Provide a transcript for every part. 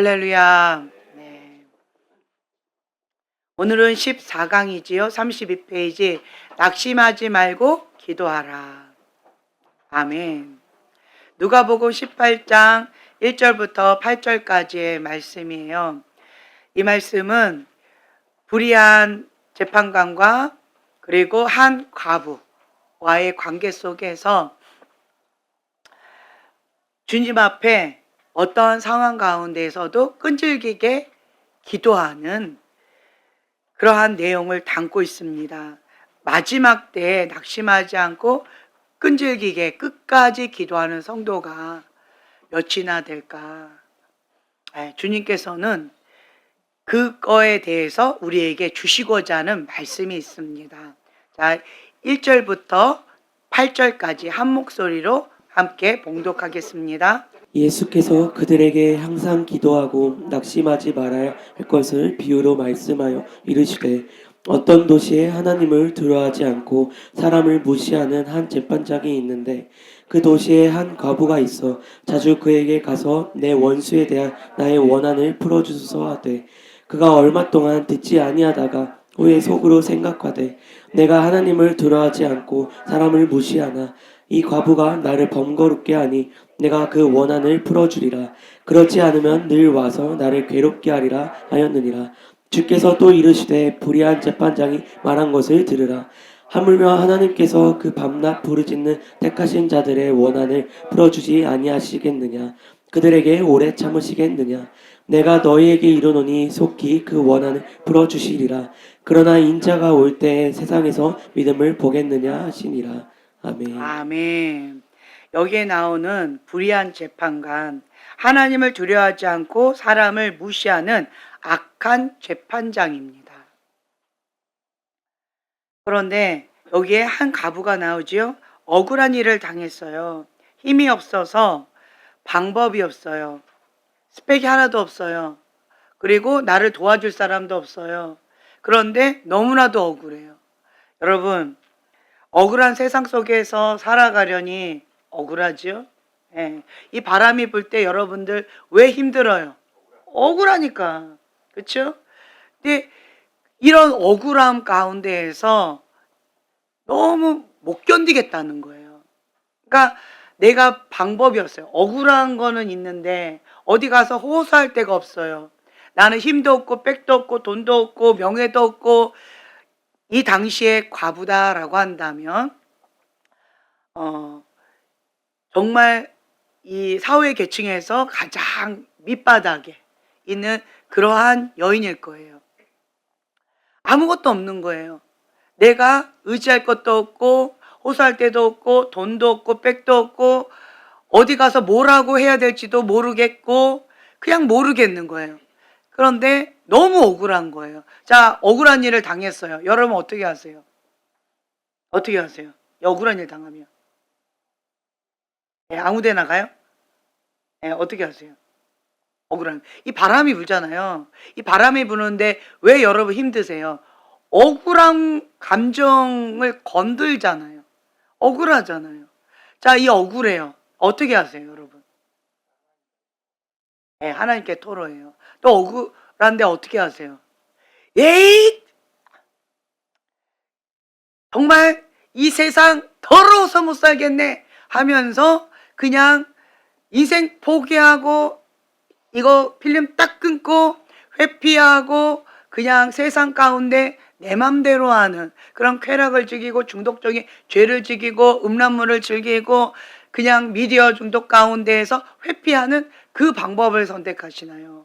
할렐루야. 네. 오늘은 14강이지요. 32페이지. 낙심하지 말고 기도하라. 아멘. 누가복음 18장 1절부터 8절까지의 말씀이에요. 이 말씀은 불의한 재판관과 그리고 한 과부와의 관계 속에서 주님 앞에 어떠한 상황 가운데에서도 끈질기게 기도하는 그러한 내용을 담고 있습니다. 마지막 때에 낙심하지 않고 끈질기게 끝까지 기도하는 성도가 몇이나 될까? 주님께서는 그거에 대해서 우리에게 주시고자 하는 말씀이 있습니다. 자, 1절부터 8절까지 한 목소리로 함께 봉독하겠습니다. 예수께서 그들에게 항상 기도하고 낙심하지 말아야 할 것을 비유로 말씀하여 이르시되 어떤 도시에 하나님을 두려워하지 않고 사람을 무시하는 한 재판장이 있는데 그 도시에 한 과부가 있어 자주 그에게 가서 내 원수에 대한 나의 원한을 풀어주소서 하되 그가 얼마 동안 듣지 아니하다가 후에 속으로 생각하되 내가 하나님을 두려워하지 않고 사람을 무시하나 이 과부가 나를 번거롭게 하니 내가 그 원한을 풀어주리라. 그렇지 않으면 늘 와서 나를 괴롭게 하리라 하였느니라. 주께서 또 이르시되 불의한 재판장이 말한 것을 들으라. 하물며 하나님께서 그 밤낮 부르짖는 택하신 자들의 원한을 풀어주지 아니하시겠느냐. 그들에게 오래 참으시겠느냐. 내가 너희에게 이르노니 속히 그 원한을 풀어주시리라. 그러나 인자가 올 때에 세상에서 믿음을 보겠느냐 하시니라. 아멘. 아멘. 여기에 나오는 불의한 재판관, 하나님을 두려워하지 않고 사람을 무시하는 악한 재판장입니다. 그런데 여기에 한 과부가 나오지요. 억울한 일을 당했어요. 힘이 없어서 방법이 없어요. 스펙이 하나도 없어요. 그리고 나를 도와줄 사람도 없어요. 그런데 너무나도 억울해요. 여러분, 억울한 세상 속에서 살아가려니 억울하죠? 예. 이 바람이 불 때 여러분들 왜 힘들어요? 억울하니까. 그렇죠? 근데 이런 억울함 가운데에서 너무 못 견디겠다는 거예요. 그러니까 내가 방법이 없어요. 억울한 거는 있는데 어디 가서 호소할 데가 없어요. 나는 힘도 없고 백도 없고 돈도 없고 명예도 없고 이 당시에 과부다라고 한다면 정말 이 사회 계층에서 가장 밑바닥에 있는 그러한 여인일 거예요. 아무것도 없는 거예요. 내가 의지할 것도 없고 호소할 데도 없고 돈도 없고 백도 없고 어디 가서 뭐라고 해야 될지도 모르겠고 그냥 모르겠는 거예요. 그런데 너무 억울한 거예요. 자, 억울한 일을 당했어요. 여러분 어떻게 하세요? 어떻게 하세요? 억울한 일 당하면 아무 데나 가요? 어떻게 하세요? 억울한 이 바람이 불잖아요. 이 바람이 부는데 왜 여러분 힘드세요? 억울한 감정을 건들잖아요. 억울하잖아요. 자, 이 억울해요. 어떻게 하세요, 여러분? 하나님께 토로해요. 또 억울한데 어떻게 하세요? 에이! 정말 이 세상 더러워서 못 살겠네 하면서 그냥 인생 포기하고 이거 필름 딱 끊고 회피하고 그냥 세상 가운데 내 맘대로 하는 그런 쾌락을 즐기고 중독적인 죄를 즐기고 음란물을 즐기고 그냥 미디어 중독 가운데에서 회피하는 그 방법을 선택하시나요?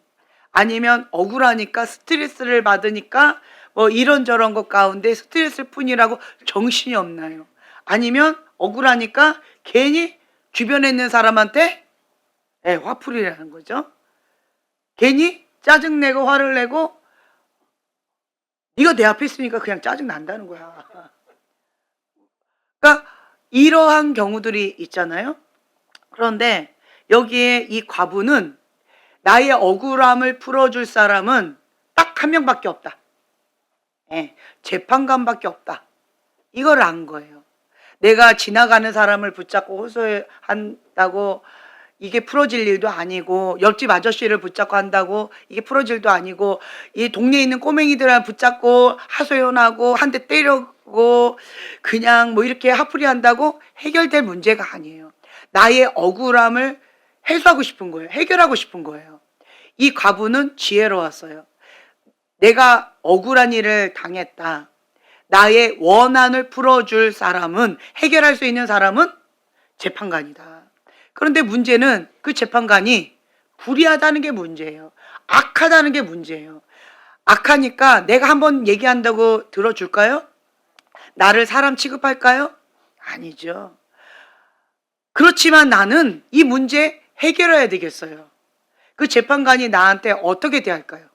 아니면 억울하니까 스트레스를 받으니까 뭐 이런저런 것 가운데 스트레스일 뿐이라고 정신이 없나요? 아니면 억울하니까 괜히 주변에 있는 사람한테 화풀이라는 거죠. 괜히 짜증내고 화를 내고 네가 내 앞에 있으니까 그냥 짜증 난다는 거야. 그러니까 이러한 경우들이 있잖아요. 그런데 여기에 이 과부는 나의 억울함을 풀어줄 사람은 딱 한 명밖에 없다. 재판관밖에 없다. 이걸 안 거예요. 내가 지나가는 사람을 붙잡고 호소한다고 이게 풀어질 일도 아니고, 옆집 아저씨를 붙잡고 한다고 이게 풀어질 일도 아니고, 이 동네에 있는 꼬맹이들을 붙잡고 하소연하고 한 대 때리고 그냥 뭐 이렇게 화풀이 한다고 해결될 문제가 아니에요. 나의 억울함을 해소하고 싶은 거예요. 해결하고 싶은 거예요. 이 과부는 지혜로웠어요. 내가 억울한 일을 당했다. 나의 원한을 풀어줄 사람은, 해결할 수 있는 사람은 재판관이다. 그런데 문제는 그 재판관이 불의하다는 게 문제예요. 악하다는 게 문제예요. 악하니까 내가 한번 얘기한다고 들어줄까요? 나를 사람 취급할까요? 아니죠. 그렇지만 나는 이 문제 해결해야 되겠어요. 그 재판관이 나한테 어떻게 대할까요?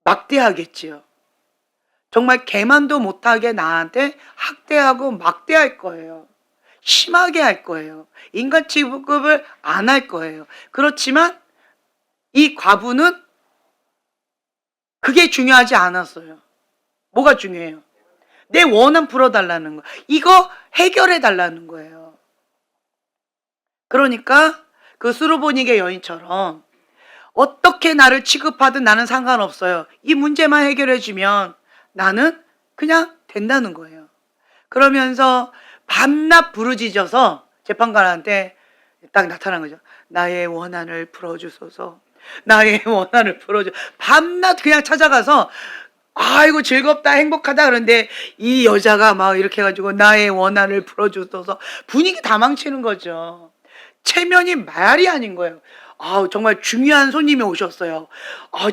막대하겠지요. 정말 개만도 못하게 나한테 학대하고 막대할 거예요. 심하게 할 거예요. 인간 취급을 안 할 거예요. 그렇지만 이 과부는 그게 중요하지 않았어요. 뭐가 중요해요? 내 원한 풀어달라는 거. 이거 해결해 달라는 거예요. 그러니까 그 수르보닉의 여인처럼 어떻게 나를 취급하든 나는 상관없어요. 이 문제만 해결해 주면 나는 그냥 된다는 거예요. 그러면서 밤낮 부르짖어서 재판관한테 딱 나타난 거죠. 나의 원한을 풀어주소서. 나의 원한을 풀어줘. 밤낮 그냥 찾아가서 아이고 즐겁다 행복하다 그런데 이 여자가 막 이렇게 해가지고 나의 원한을 풀어주소서. 분위기 다 망치는 거죠. 체면이 말이 아닌 거예요. 정말 중요한 손님이 오셨어요.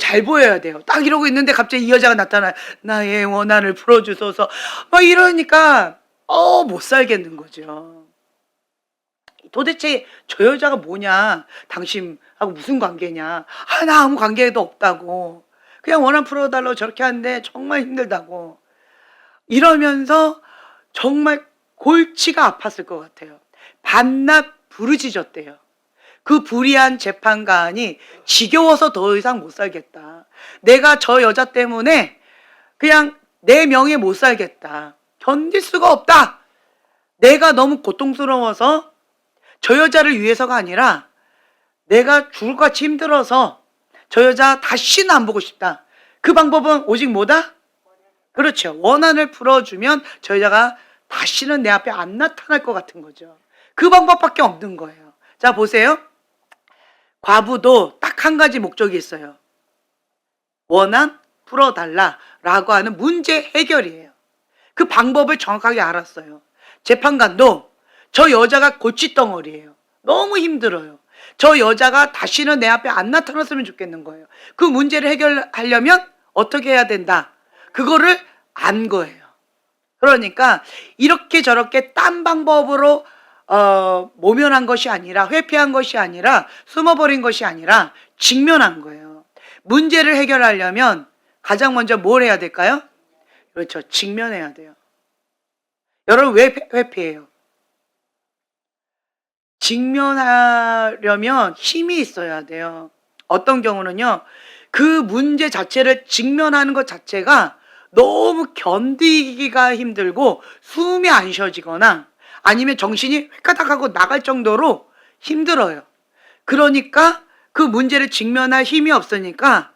잘 보여야 돼요. 딱 이러고 있는데 갑자기 이 여자가 나타나요. 나의 원한을 풀어주소서. 막 이러니까 못 살겠는 거죠. 도대체 저 여자가 뭐냐? 당신하고 무슨 관계냐? 나 아무 관계도 없다고. 그냥 원한 풀어달라고 저렇게 하는데 정말 힘들다고. 이러면서 정말 골치가 아팠을 것 같아요. 밤낮 부르짖었대요. 그 불의한 재판관이 지겨워서 더 이상 못 살겠다. 내가 저 여자 때문에 그냥 내 명예 못 살겠다. 견딜 수가 없다. 내가 너무 고통스러워서 저 여자를 위해서가 아니라 내가 죽을 것 같이 힘들어서 저 여자 다시는 안 보고 싶다. 그 방법은 오직 뭐다? 그렇죠. 원한을 풀어주면 저 여자가 다시는 내 앞에 안 나타날 것 같은 거죠. 그 방법밖에 없는 거예요. 자, 보세요. 과부도 딱 한 가지 목적이 있어요. 원한 풀어달라라고 하는 문제 해결이에요. 그 방법을 정확하게 알았어요. 재판관도 저 여자가 골칫덩어리예요. 너무 힘들어요. 저 여자가 다시는 내 앞에 안 나타났으면 좋겠는 거예요. 그 문제를 해결하려면 어떻게 해야 된다. 그거를 안 거예요. 그러니까 이렇게 저렇게 딴 방법으로 모면한 것이 아니라, 회피한 것이 아니라, 숨어버린 것이 아니라 직면한 거예요. 문제를 해결하려면 가장 먼저 뭘 해야 될까요? 그렇죠. 직면해야 돼요. 여러분 왜 회피해요? 직면하려면 힘이 있어야 돼요. 어떤 경우는요, 그 문제 자체를 직면하는 것 자체가 너무 견디기가 힘들고 숨이 안 쉬어지거나 아니면 정신이 획가닥하고 나갈 정도로 힘들어요. 그러니까 그 문제를 직면할 힘이 없으니까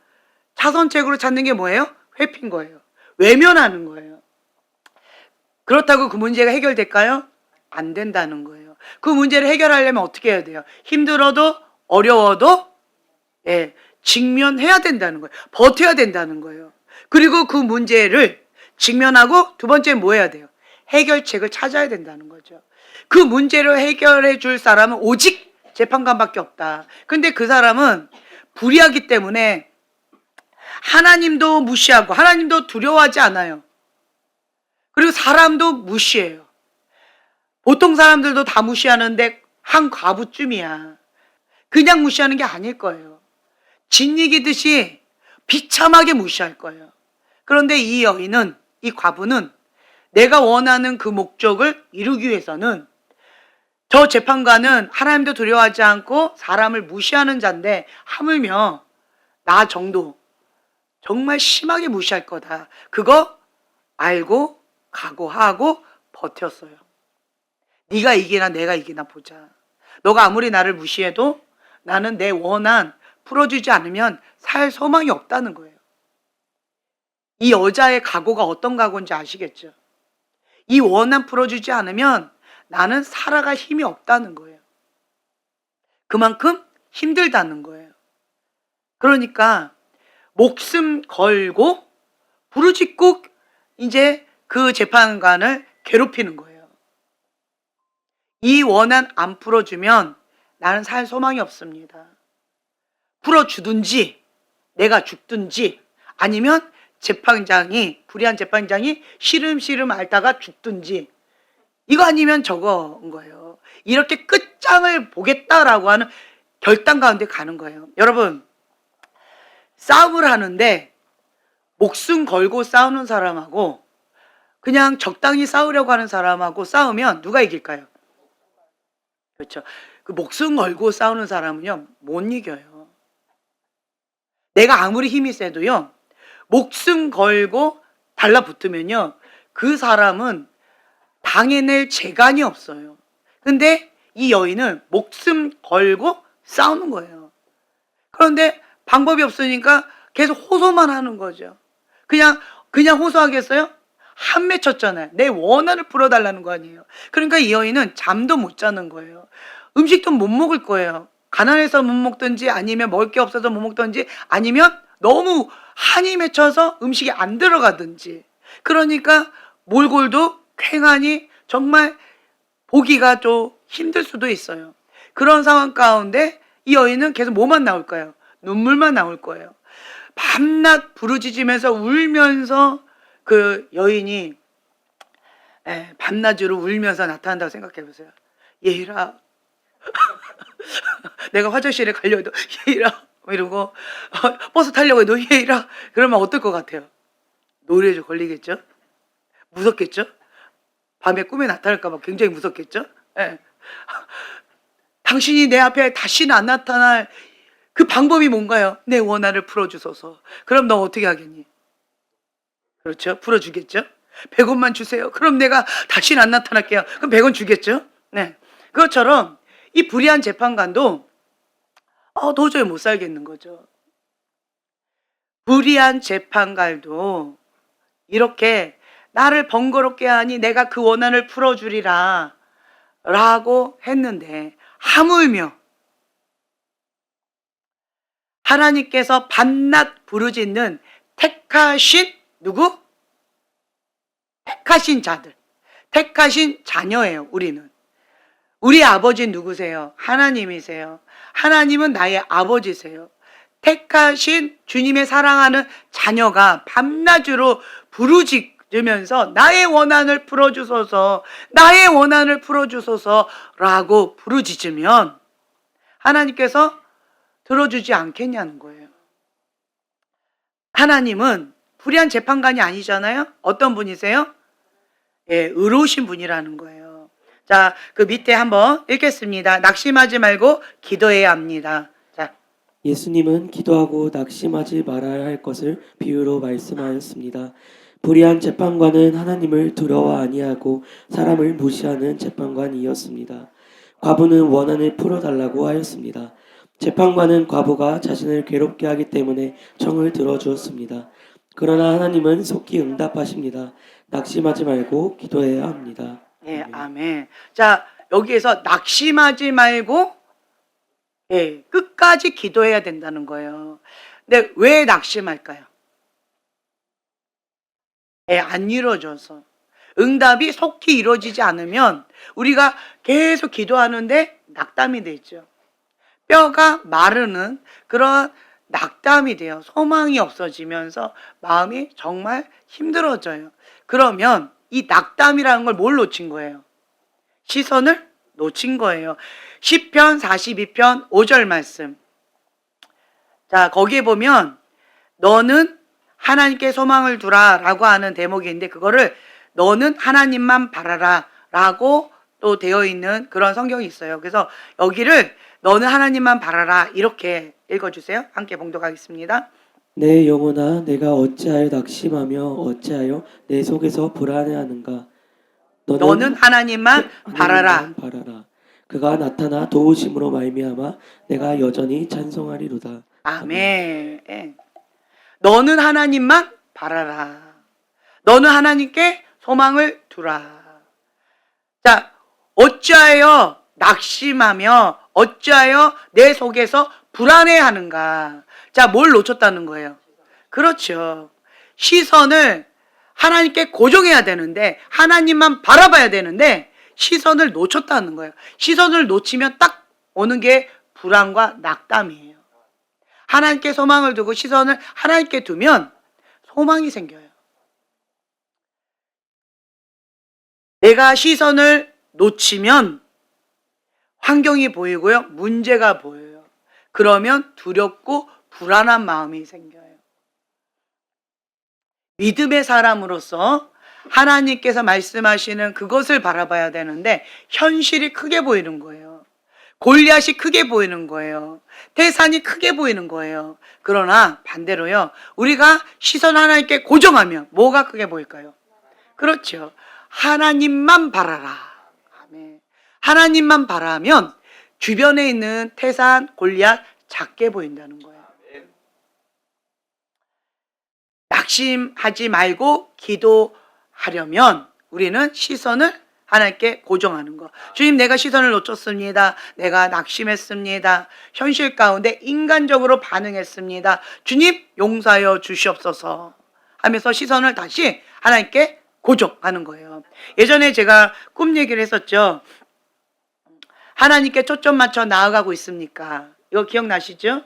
차선책으로 찾는 게 뭐예요? 회피인 거예요. 외면하는 거예요. 그렇다고 그 문제가 해결될까요? 안 된다는 거예요. 그 문제를 해결하려면 어떻게 해야 돼요? 힘들어도 어려워도 직면해야 된다는 거예요. 버텨야 된다는 거예요. 그리고 그 문제를 직면하고 두 번째 뭐 해야 돼요? 해결책을 찾아야 된다는 거죠. 그 문제를 해결해 줄 사람은 오직 재판관밖에 없다. 근데 그 사람은 불의하기 때문에 하나님도 무시하고 하나님도 두려워하지 않아요. 그리고 사람도 무시해요. 보통 사람들도 다 무시하는데 한 과부쯤이야. 그냥 무시하는 게 아닐 거예요. 진이기듯이 비참하게 무시할 거예요. 그런데 이 여인은, 이 과부는 내가 원하는 그 목적을 이루기 위해서는 저 재판관은 하나님도 두려워하지 않고 사람을 무시하는 자인데 하물며 나 정도 정말 심하게 무시할 거다. 그거 알고 각오하고 버텼어요. 네가 이기나 내가 이기나 보자. 너가 아무리 나를 무시해도 나는 내 원한 풀어주지 않으면 살 소망이 없다는 거예요. 이 여자의 각오가 어떤 각오인지 아시겠죠? 이 원한 풀어주지 않으면 나는 살아갈 힘이 없다는 거예요. 그만큼 힘들다는 거예요. 그러니까 목숨 걸고 부르짖고 이제 그 재판관을 괴롭히는 거예요. 이 원한 안 풀어주면 나는 살 소망이 없습니다. 풀어주든지 내가 죽든지 아니면 불의한 재판장이 시름시름 앓다가 죽든지 이거 아니면 저거인 거예요. 이렇게 끝장을 보겠다라고 하는 결단 가운데 가는 거예요. 여러분, 싸움을 하는데 목숨 걸고 싸우는 사람하고 그냥 적당히 싸우려고 하는 사람하고 싸우면 누가 이길까요? 그렇죠. 그 목숨 걸고 싸우는 사람은요, 못 이겨요. 내가 아무리 힘이 세도요, 목숨 걸고 달라붙으면요, 그 사람은 당해낼 재간이 없어요. 근데 이 여인은 목숨 걸고 싸우는 거예요. 그런데 방법이 없으니까 계속 호소만 하는 거죠. 그냥 호소하겠어요? 한 맺혔잖아요. 내 원한을 풀어달라는 거 아니에요. 그러니까 이 여인은 잠도 못 자는 거예요. 음식도 못 먹을 거예요. 가난해서 못 먹든지 아니면 먹을 게 없어서 못 먹든지 아니면 너무 한이 맺혀서 음식이 안 들어가든지. 그러니까 몰골도 쾌하니 정말 보기가 좀 힘들 수도 있어요. 그런 상황 가운데 이 여인은 계속 뭐만 나올까요? 눈물만 나올 거예요. 밤낮 부르짖으면서 울면서 그 여인이 밤낮으로 울면서 나타난다고 생각해 보세요. 예일아 내가 화장실에 가려도 예일아 이러고 버스 타려고 해도 예일아 그러면 어떨 것 같아요? 노래에 걸리겠죠? 무섭겠죠? 밤에 꿈에 나타날까 봐 굉장히 무섭겠죠? 예. 당신이 내 앞에 다시는 안 나타날 그 방법이 뭔가요? 내 원한을 풀어주소서. 그럼 너 어떻게 하겠니? 그렇죠? 풀어주겠죠? 100원만 주세요. 그럼 내가 다시는 안 나타날게요. 그럼 100원 주겠죠? 네. 그것처럼 이 불의한 재판관도 도저히 못 살겠는 거죠. 불의한 재판관도 이렇게 나를 번거롭게 하니 내가 그 원한을 풀어주리라 라고 했는데 하물며 하나님께서 밤낮 부르짖는 택하신 누구? 택하신 자들, 택하신 자녀예요. 우리는. 우리 아버지 누구세요? 하나님이세요. 하나님은 나의 아버지세요. 택하신 주님의 사랑하는 자녀가 밤낮으로 부르짖으면서 나의 원한을 풀어주소서, 나의 원한을 풀어주소서라고 부르짖으면 하나님께서 들어주지 않겠냐는 거예요. 하나님은 불의한 재판관이 아니잖아요. 어떤 분이세요? 의로우신 분이라는 거예요. 자, 그 밑에 한번 읽겠습니다. 낙심하지 말고 기도해야 합니다. 자, 예수님은 기도하고 낙심하지 말아야 할 것을 비유로 말씀하였습니다. 불의한 재판관은 하나님을 두려워 아니하고 사람을 무시하는 재판관이었습니다. 과부는 원한을 풀어달라고 하였습니다. 재판관은 과부가 자신을 괴롭게 하기 때문에 청을 들어주었습니다. 그러나 하나님은 속히 응답하십니다. 낙심하지 말고 기도해야 합니다. 예, 아멘. 자, 여기에서 낙심하지 말고 끝까지 기도해야 된다는 거예요. 근데 왜 낙심할까요? 안 이루어져서. 응답이 속히 이루어지지 않으면 우리가 계속 기도하는데 낙담이 되죠. 뼈가 마르는 그런 낙담이 돼요. 소망이 없어지면서 마음이 정말 힘들어져요. 그러면 이 낙담이라는 걸 뭘 놓친 거예요? 시선을 놓친 거예요. 시편 42편 5절 말씀. 자, 거기에 보면 너는 하나님께 소망을 두라 라고 하는 대목이 있는데 그거를 너는 하나님만 바라라 라고 또 되어 있는 그런 성경이 있어요. 그래서 여기를 너는 하나님만 바라라 이렇게 읽어주세요. 함께 봉독하겠습니다. 내 영혼아 내가 어찌하여 낙심하며 어찌하여 내 속에서 불안해하는가. 너는 하나님만 바라라. 바라라. 그가 나타나 도우심으로 말미암아 내가 여전히 찬송하리로다. 아멘. 아멘. 예. 너는 하나님만 바라라. 너는 하나님께 소망을 두라. 자, 어찌하여 낙심하며 어찌하여 내 속에서 불안해하는가. 자, 뭘 놓쳤다는 거예요? 그렇죠. 시선을 하나님께 고정해야 되는데, 하나님만 바라봐야 되는데 시선을 놓쳤다는 거예요. 시선을 놓치면 딱 오는 게 불안과 낙담이에요. 하나님께 소망을 두고 시선을 하나님께 두면 소망이 생겨요. 내가 시선을 놓치면 환경이 보이고요, 문제가 보여요. 그러면 두렵고 불안한 마음이 생겨요. 믿음의 사람으로서 하나님께서 말씀하시는 그것을 바라봐야 되는데 현실이 크게 보이는 거예요. 골리앗이 크게 보이는 거예요. 태산이 크게 보이는 거예요. 그러나 반대로요, 우리가 시선 하나님께 고정하면 뭐가 크게 보일까요? 그렇죠. 하나님만 바라라. 아멘. 하나님만 바라면 주변에 있는 태산, 골리앗 작게 보인다는 거예요. 낙심하지 말고 기도하려면 우리는 시선을 하나님께 고정하는 거. 주님, 내가 시선을 놓쳤습니다. 내가 낙심했습니다. 현실 가운데 인간적으로 반응했습니다. 주님, 용서하여 주시옵소서 하면서 시선을 다시 하나님께 고정하는 거예요. 예전에 제가 꿈 얘기를 했었죠. 하나님께 초점 맞춰 나아가고 있습니까? 이거 기억나시죠?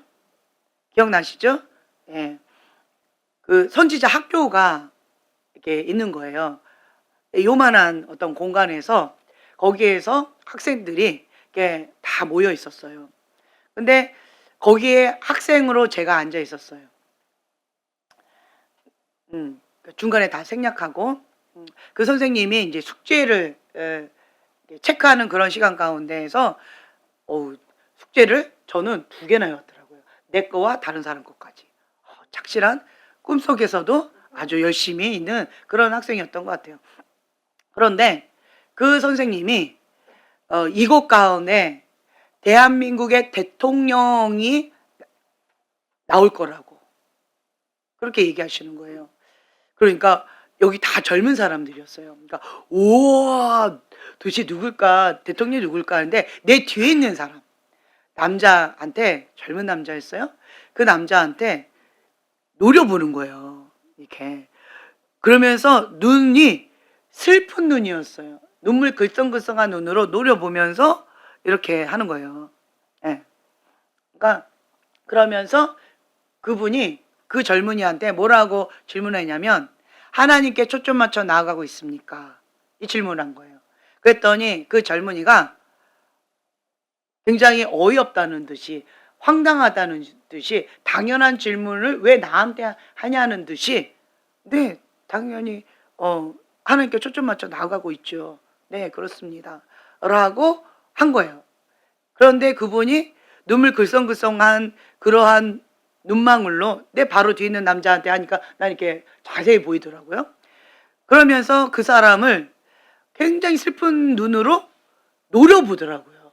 기억나시죠? 예. 그 선지자 학교가 이렇게 있는 거예요. 요만한 어떤 공간에서 거기에서 학생들이 이렇게 다 모여 있었어요. 근데 거기에 학생으로 제가 앉아 있었어요. 중간에 다 생략하고 그 선생님이 이제 숙제를 체크하는 그런 시간 가운데에서 숙제를 저는 2개나 해왔더라고요. 내 거와 다른 사람 것까지. 착실한 꿈속에서도 아주 열심히 있는 그런 학생이었던 것 같아요. 그런데 그 선생님이 이곳 가운데 대한민국의 대통령이 나올 거라고 그렇게 얘기하시는 거예요. 그러니까 여기 다 젊은 사람들이었어요. 그러니까 우와, 도대체 누굴까, 대통령이 누굴까 하는데 내 뒤에 있는 사람, 남자한테, 젊은 남자였어요. 그 남자한테 노려보는 거예요. 이렇게. 그러면서 눈이 슬픈 눈이었어요. 눈물 글썽글썽한 눈으로 노려보면서 이렇게 하는 거예요. 네. 그러니까 그러면서 그분이 그 젊은이한테 뭐라고 질문했냐면 하나님께 초점 맞춰 나아가고 있습니까? 이 질문한 거예요. 그랬더니 그 젊은이가 굉장히 어이없다는 듯이, 황당하다는 듯이, 당연한 질문을 왜 나한테 하냐는 듯이, 네, 당연히 하나님께 초점 맞춰 나아가고 있죠. 네, 그렇습니다. 라고 한 거예요. 그런데 그분이 눈물 글썽글썽한 그러한 눈망울로 내 바로 뒤에 있는 남자한테 하니까 난 이렇게 자세히 보이더라고요. 그러면서 그 사람을 굉장히 슬픈 눈으로 노려보더라고요.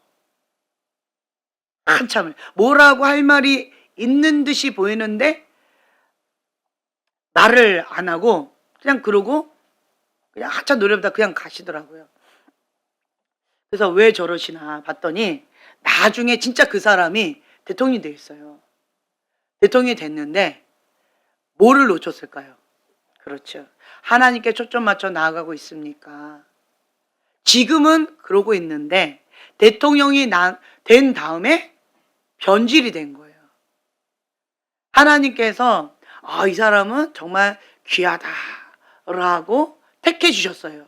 한참을. 뭐라고 할 말이 있는 듯이 보이는데 말을 안 하고 그냥 그러고 그냥 한참 노려보다 그냥 가시더라고요. 그래서 왜 저러시나 봤더니 나중에 진짜 그 사람이 대통령이 돼 있어요. 대통령이 됐는데 뭐를 놓쳤을까요? 그렇죠. 하나님께 초점 맞춰 나아가고 있습니까? 지금은 그러고 있는데 대통령이 된 다음에 변질이 된 거예요. 하나님께서 이 사람은 정말 귀하다라고 택해 주셨어요.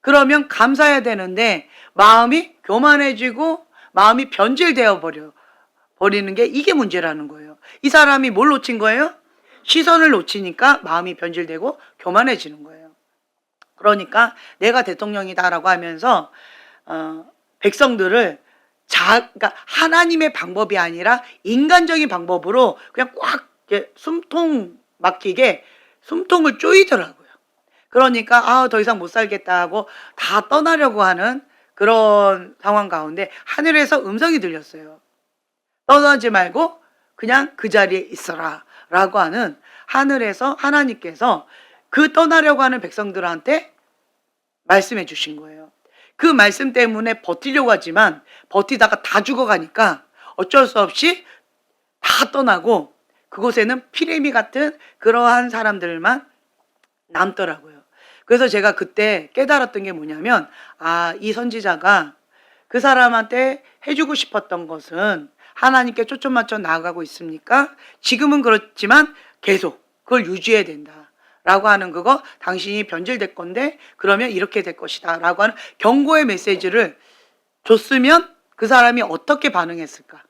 그러면 감사해야 되는데 마음이 교만해지고 마음이 변질되어 버리는 게 이게 문제라는 거예요. 이 사람이 뭘 놓친 거예요? 시선을 놓치니까 마음이 변질되고 교만해지는 거예요. 그러니까 내가 대통령이다라고 하면서 백성들을 그러니까 하나님의 방법이 아니라 인간적인 방법으로 그냥 꽉 이렇게 숨통 막히게 숨통을 쪼이더라고요. 그러니까 더 이상 못 살겠다 하고 다 떠나려고 하는 그런 상황 가운데 하늘에서 음성이 들렸어요. 떠나지 말고 그냥 그 자리에 있어라 라고 하는, 하늘에서 하나님께서 그 떠나려고 하는 백성들한테 말씀해 주신 거예요. 그 말씀 때문에 버티려고 하지만 버티다가 다 죽어가니까 어쩔 수 없이 다 떠나고 그곳에는 피레미 같은 그러한 사람들만 남더라고요. 그래서 제가 그때 깨달았던 게 뭐냐면, 이 선지자가 그 사람한테 해주고 싶었던 것은 하나님께 초점 맞춰 나아가고 있습니까? 지금은 그렇지만 계속 그걸 유지해야 된다 라고 하는, 그거 당신이 변질될 건데 그러면 이렇게 될 것이다 라고 하는 경고의 메시지를 줬으면 그 사람이 어떻게 반응했을까?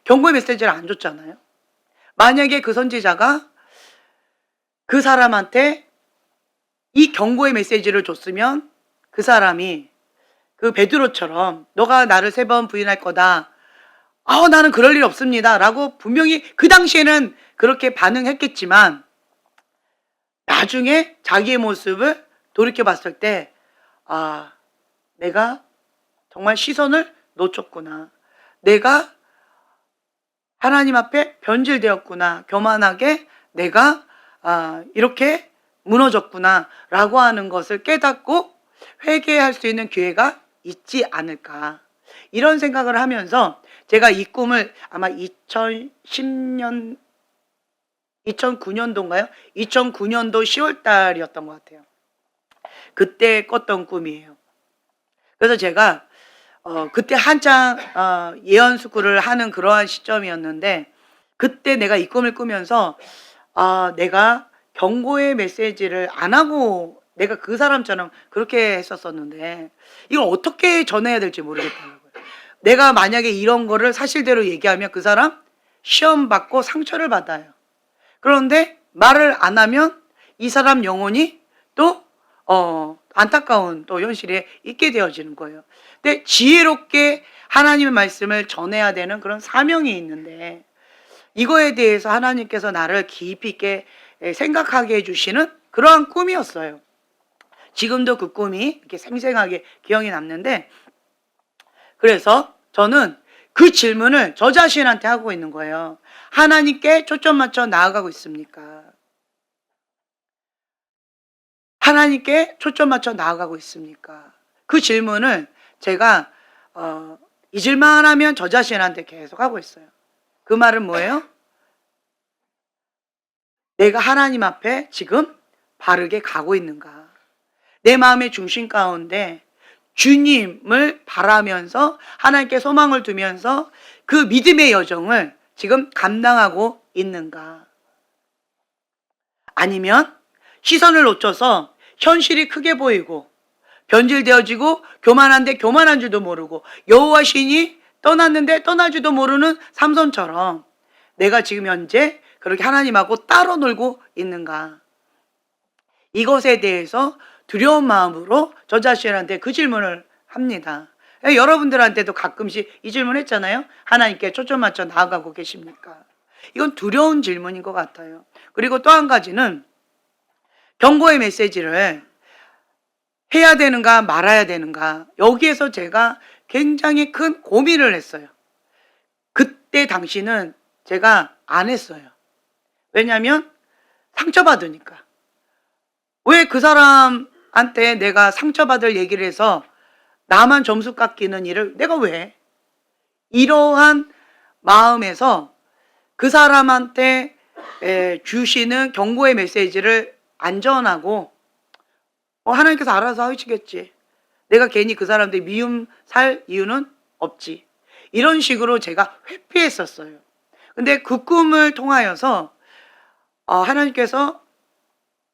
경고의 메시지를 안 줬잖아요. 만약에 그 선지자가 그 사람한테 이 경고의 메시지를 줬으면 그 사람이 그 베드로처럼 너가 나를 3번 부인할 거다, 나는 그럴 일 없습니다 라고 분명히 그 당시에는 그렇게 반응했겠지만, 나중에 자기의 모습을 돌이켜 봤을 때 내가 정말 시선을 놓쳤구나, 내가 하나님 앞에 변질되었구나, 교만하게 내가 이렇게 무너졌구나 라고 하는 것을 깨닫고 회개할 수 있는 기회가 있지 않을까, 이런 생각을 하면서 제가 이 꿈을 아마 2009년도인가요? 2009년도 10월 달이었던 것 같아요. 그때 꿨던 꿈이에요. 그래서 제가 그때 한창 예언 스쿨을 하는 그러한 시점이었는데, 그때 내가 이 꿈을 꾸면서 내가 경고의 메시지를 안 하고 내가 그 사람처럼 그렇게 했었었는데 이걸 어떻게 전해야 될지 모르겠더라고요. 내가 만약에 이런 거를 사실대로 얘기하면 그 사람 시험 받고 상처를 받아요. 그런데 말을 안 하면 이 사람 영혼이 또 안타까운 또 현실에 있게 되어지는 거예요. 근데 지혜롭게 하나님의 말씀을 전해야 되는 그런 사명이 있는데, 이거에 대해서 하나님께서 나를 깊이 있게 생각하게 해주시는 그러한 꿈이었어요. 지금도 그 꿈이 이렇게 생생하게 기억이 남는데, 그래서 저는 그 질문을 저 자신한테 하고 있는 거예요. 하나님께 초점 맞춰 나아가고 있습니까? 하나님께 초점 맞춰 나아가고 있습니까? 그 질문을 제가 잊을만 하면 저 자신한테 계속 하고 있어요. 그 말은 뭐예요? 내가 하나님 앞에 지금 바르게 가고 있는가? 내 마음의 중심 가운데 주님을 바라면서 하나님께 소망을 두면서 그 믿음의 여정을 지금 감당하고 있는가? 아니면 시선을 놓쳐서 현실이 크게 보이고 변질되어지고 교만한데 교만한 줄도 모르고 여호와 신이 떠났는데 떠날 줄도 모르는 삼손처럼 내가 지금 현재 그렇게 하나님하고 따로 놀고 있는가? 이것에 대해서 두려운 마음으로 저 자신한테 그 질문을 합니다. 여러분들한테도 가끔씩 이 질문 했잖아요. 하나님께 초점 맞춰 나아가고 계십니까? 이건 두려운 질문인 것 같아요. 그리고 또 한 가지는 경고의 메시지를 해야 되는가 말아야 되는가, 여기에서 제가 굉장히 큰 고민을 했어요. 그때 당시는 제가 안 했어요. 왜냐하면 상처받으니까. 왜 그 사람한테 내가 상처받을 얘기를 해서 나만 점수 깎이는 일을 내가 왜 해? 이러한 마음에서 그 사람한테 주시는 경고의 메시지를 안전하고 하나님께서 알아서 하시겠지, 내가 괜히 그 사람들 미움 살 이유는 없지, 이런 식으로 제가 회피했었어요. 근데 그 꿈을 통하여서 하나님께서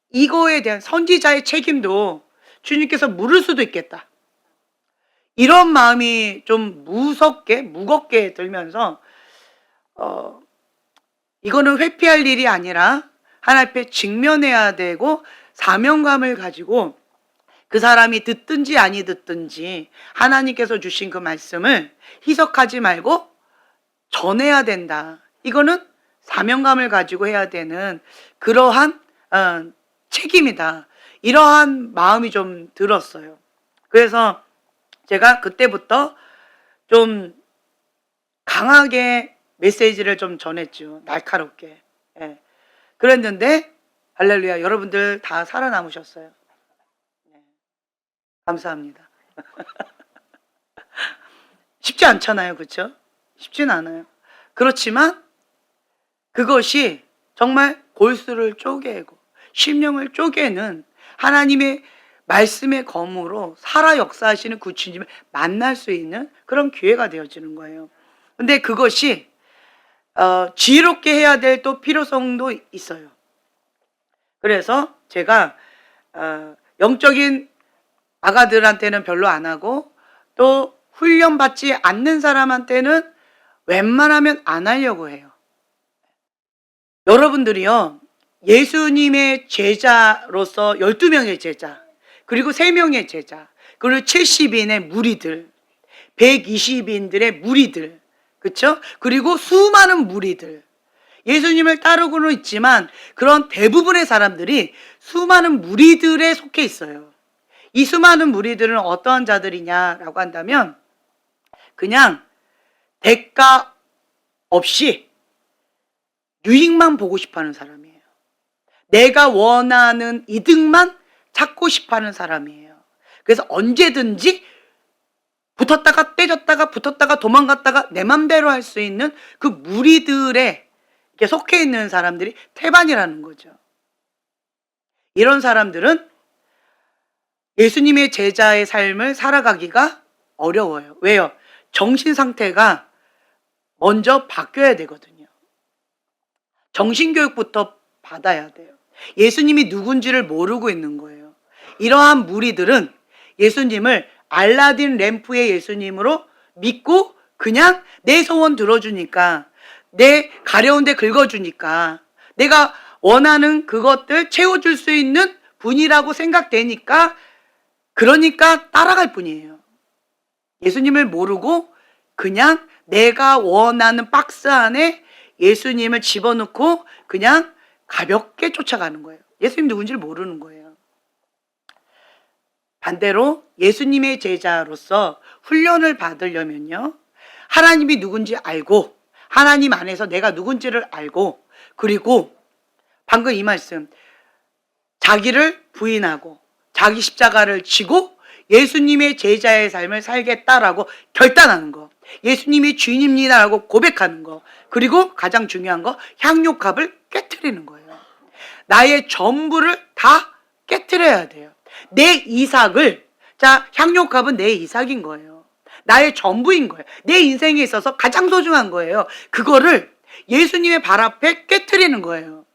이거에 대한 선지자의 책임도 주님께서 물을 수도 있겠다, 이런 마음이 좀 무겁게 들면서 이거는 회피할 일이 아니라 하나님 앞에 직면해야 되고 사명감을 가지고 그 사람이 듣든지 아니 듣든지 하나님께서 주신 그 말씀을 희석하지 말고 전해야 된다. 이거는 사명감을 가지고 해야 되는 그러한 책임이다. 이러한 마음이 좀 들었어요. 그래서 제가 그때부터 좀 강하게 메시지를 좀 전했죠. 날카롭게. 예. 그랬는데 할렐루야, 여러분들 다 살아남으셨어요. 네. 감사합니다. 쉽지 않잖아요. 그렇죠? 쉽진 않아요. 그렇지만 그것이 정말 골수를 쪼개고 심령을 쪼개는 하나님의 말씀의 검으로 살아 역사하시는 그 주님을 만날 수 있는 그런 기회가 되어지는 거예요. 근데 그것이 지혜롭게 해야 될 또 필요성도 있어요. 그래서 제가 영적인 아가들한테는 별로 안 하고 또 훈련받지 않는 사람한테는 웬만하면 안 하려고 해요. 여러분들이요, 예수님의 제자로서 12명의 제자, 그리고 3명의 제자, 그리고 70인의 무리들, 120인들의 무리들, 그렇죠? 그리고 수많은 무리들, 예수님을 따르고는 있지만 그런 대부분의 사람들이 수많은 무리들에 속해 있어요. 이 수많은 무리들은 어떠한 자들이냐라고 한다면 그냥 대가 없이 유익만 보고 싶어하는 사람이에요. 내가 원하는 이득만 찾고 싶어하는 사람이에요. 그래서 언제든지 붙었다가 떼졌다가 붙었다가 도망갔다가 내 맘대로 할 수 있는 그 무리들에 속해 있는 사람들이 태반이라는 거죠. 이런 사람들은 예수님의 제자의 삶을 살아가기가 어려워요. 왜요? 정신 상태가 먼저 바뀌어야 되거든요. 정신교육부터 받아야 돼요. 예수님이 누군지를 모르고 있는 거예요. 이러한 무리들은 예수님을 알라딘 램프의 예수님으로 믿고 그냥 내 소원 들어주니까, 내 가려운 데 긁어주니까, 내가 원하는 그것들 채워줄 수 있는 분이라고 생각되니까, 그러니까 따라갈 뿐이에요. 예수님을 모르고 그냥 내가 원하는 박스 안에 예수님을 집어넣고 그냥 가볍게 쫓아가는 거예요. 예수님 누군지를 모르는 거예요. 반대로 예수님의 제자로서 훈련을 받으려면요, 하나님이 누군지 알고 하나님 안에서 내가 누군지를 알고, 그리고 방금 이 말씀, 자기를 부인하고 자기 십자가를 지고 예수님의 제자의 삶을 살겠다라고 결단하는 거, 예수님이 주인입니다라고 고백하는 거, 그리고 가장 중요한 거, 향료값을 깨트리는 거예요. 나의 전부를 다 깨트려야 돼요. 내 이삭을, 자, 향료값은 내 이삭인 거예요. 나의 전부인 거예요. 내 인생에 있어서 가장 소중한 거예요. 그거를 예수님의 발 앞에 깨트리는 거예요.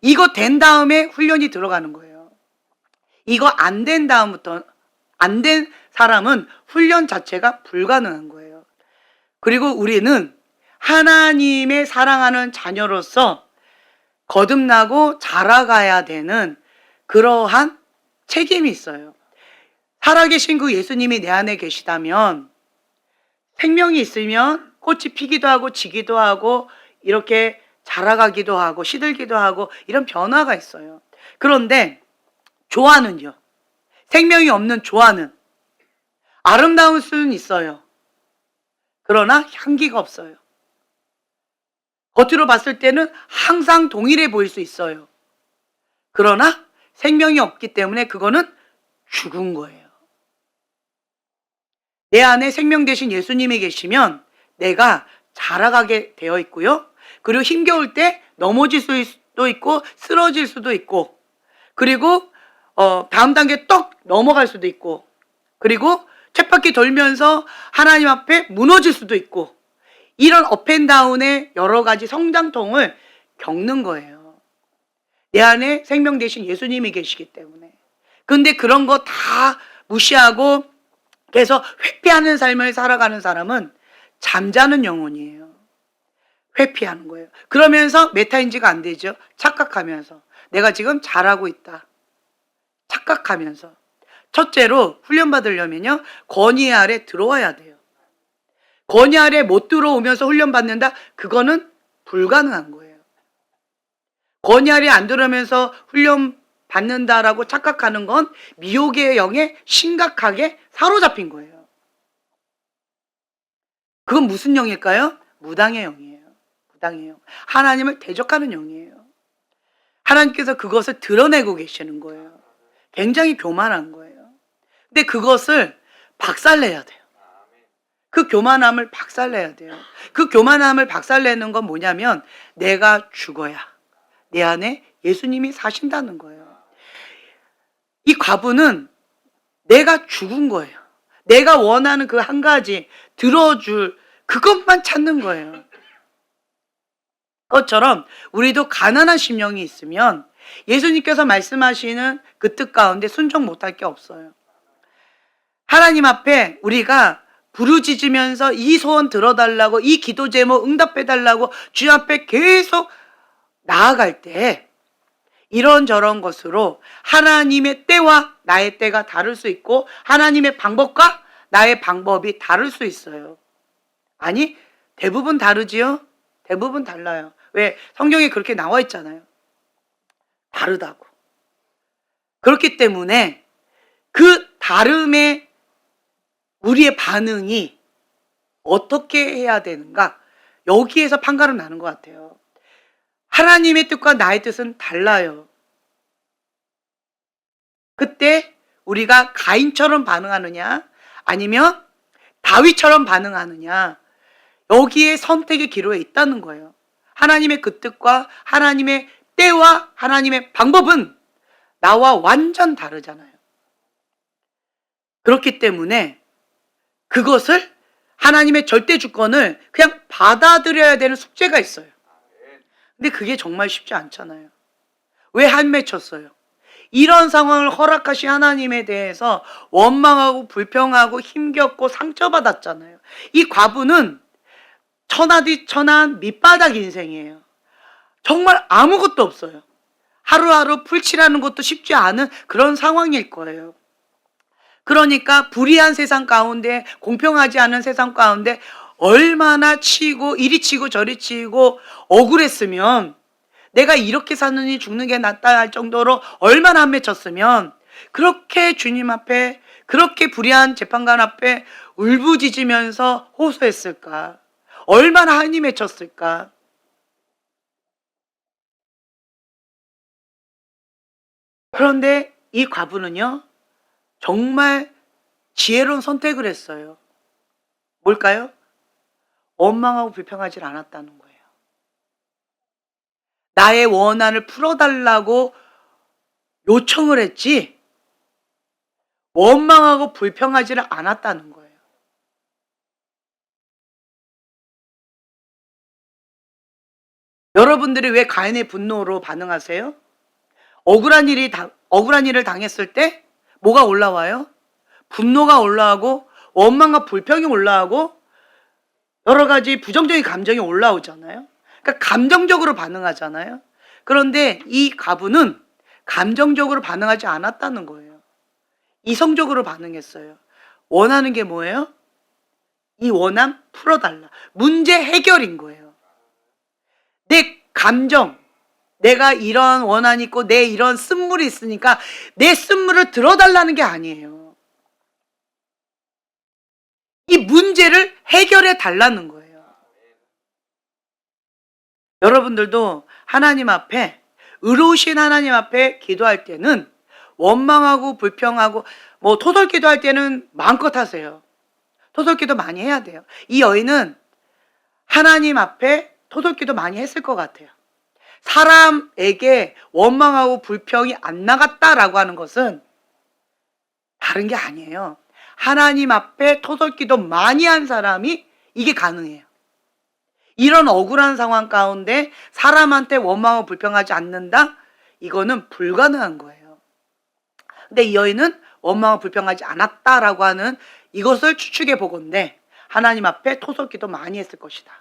이거 된 다음에 훈련이 들어가는 거예요. 이거 안 된 다음부터, 안 된 사람은 훈련 자체가 불가능한 거예요. 그리고 우리는 하나님의 사랑하는 자녀로서 거듭나고 자라가야 되는 그러한 책임이 있어요. 살아계신 그 예수님이 내 안에 계시다면, 생명이 있으면 꽃이 피기도 하고 지기도 하고 이렇게 자라가기도 하고 시들기도 하고 이런 변화가 있어요. 그런데 조화는요, 생명이 없는 조화는 아름다울 수는 있어요. 그러나 향기가 없어요. 겉으로 봤을 때는 항상 동일해 보일 수 있어요. 그러나 생명이 없기 때문에 그거는 죽은 거예요. 내 안에 생명 되신 예수님이 계시면 내가 자라가게 되어 있고요. 그리고 힘겨울 때 넘어질 수도 있고 쓰러질 수도 있고, 그리고 다음 단계 떡 넘어갈 수도 있고, 그리고 쳇바퀴 돌면서 하나님 앞에 무너질 수도 있고, 이런 업앤다운의 여러 가지 성장통을 겪는 거예요. 내 안에 생명 되신 예수님이 계시기 때문에. 근데 그런 거 다 무시하고 계속 회피하는 삶을 살아가는 사람은 잠자는 영혼이에요. 회피하는 거예요. 그러면서 메타인지가 안 되죠. 착각하면서 내가 지금 잘하고 있다, 착각하면서. 첫째로 훈련받으려면요, 권위 아래 들어와야 돼요. 권위 아래 못 들어오면서 훈련받는다? 그거는 불가능한 거예요. 권위 아래 안 들어오면서 훈련 받는다라고 착각하는 건 미혹의 영에 심각하게 사로잡힌 거예요. 그건 무슨 영일까요? 무당의 영이에요. 무당의 영. 하나님을 대적하는 영이에요. 하나님께서 그것을 드러내고 계시는 거예요. 굉장히 교만한 거예요. 근데 그것을 박살내야 돼요. 그 교만함을 박살내야 돼요. 그 교만함을 박살내는 건 뭐냐면 내가 죽어야 내 안에 예수님이 사신다는 거예요. 이 과부는 내가 죽은 거예요. 내가 원하는 그 한 가지 들어줄 그것만 찾는 거예요. 그것처럼 우리도 가난한 심령이 있으면 예수님께서 말씀하시는 그 뜻 가운데 순종 못할 게 없어요. 하나님 앞에 우리가 부르짖으면서 이 소원 들어달라고, 이 기도 제목 응답해달라고 주님 앞에 계속 나아갈 때 이런저런 것으로 하나님의 때와 나의 때가 다를 수 있고 하나님의 방법과 나의 방법이 다를 수 있어요. 아니, 대부분 다르지요? 대부분 달라요. 왜? 성경에 그렇게 나와 있잖아요. 다르다고. 그렇기 때문에 그 다름에 우리의 반응이 어떻게 해야 되는가? 여기에서 판가름 나는 것 같아요. 하나님의 뜻과 나의 뜻은 달라요. 그때 우리가 가인처럼 반응하느냐 아니면 다윗처럼 반응하느냐, 여기에 선택의 기로에 있다는 거예요. 하나님의 그 뜻과 하나님의 때와 하나님의 방법은 나와 완전 다르잖아요. 그렇기 때문에 그것을 하나님의 절대 주권을 그냥 받아들여야 되는 숙제가 있어요. 근데 그게 정말 쉽지 않잖아요. 왜 한 맺혔어요? 이런 상황을 허락하신 하나님에 대해서 원망하고 불평하고 힘겹고 상처받았잖아요. 이 과부는 천하디 천한 밑바닥 인생이에요. 정말 아무것도 없어요. 하루하루 풀칠하는 것도 쉽지 않은 그런 상황일 거예요. 그러니까 불의한 세상 가운데, 공평하지 않은 세상 가운데 얼마나 치고 이리 치고 저리 치고 억울했으면, 내가 이렇게 사느니 죽는 게 낫다 할 정도로 얼마나 안 맺혔으면 그렇게 주님 앞에, 그렇게 불의한 재판관 앞에 울부짖으면서 호소했을까? 얼마나 한이 맺혔을까? 그런데 이 과부는요, 정말 지혜로운 선택을 했어요. 뭘까요? 원망하고 불평하지 않았다는 거예요. 나의 원한을 풀어달라고 요청을 했지 원망하고 불평하지를 않았다는 거예요. 여러분들이 왜 가인의 분노로 반응하세요? 억울한 일을 당했을 때 뭐가 올라와요? 분노가 올라오고 원망과 불평이 올라오고 여러 가지 부정적인 감정이 올라오잖아요. 그러니까 감정적으로 반응하잖아요. 그런데 이 과부는 감정적으로 반응하지 않았다는 거예요. 이성적으로 반응했어요. 원하는 게 뭐예요? 이 원함 풀어달라. 문제 해결인 거예요. 내 감정, 내가 이런 원한이 있고 내 이런 쓴물이 있으니까 내 쓴물을 들어달라는 게 아니에요. 이 문제를 해결해 달라는 거예요. 여러분들도 하나님 앞에, 의로우신 하나님 앞에 기도할 때는 원망하고 불평하고 토설기도 할 때는 마음껏 하세요. 토설기도 많이 해야 돼요. 이 여인은 하나님 앞에 토설기도 많이 했을 것 같아요. 사람에게 원망하고 불평이 안 나갔다라고 하는 것은 다른 게 아니에요. 하나님 앞에 토설기도 많이 한 사람이 이게 가능해요. 이런 억울한 상황 가운데 사람한테 원망하고 불평하지 않는다? 이거는 불가능한 거예요. 근데 이 여인은 원망하고 불평하지 않았다라고 하는 이것을 추측해 보건대 하나님 앞에 토설기도 많이 했을 것이다.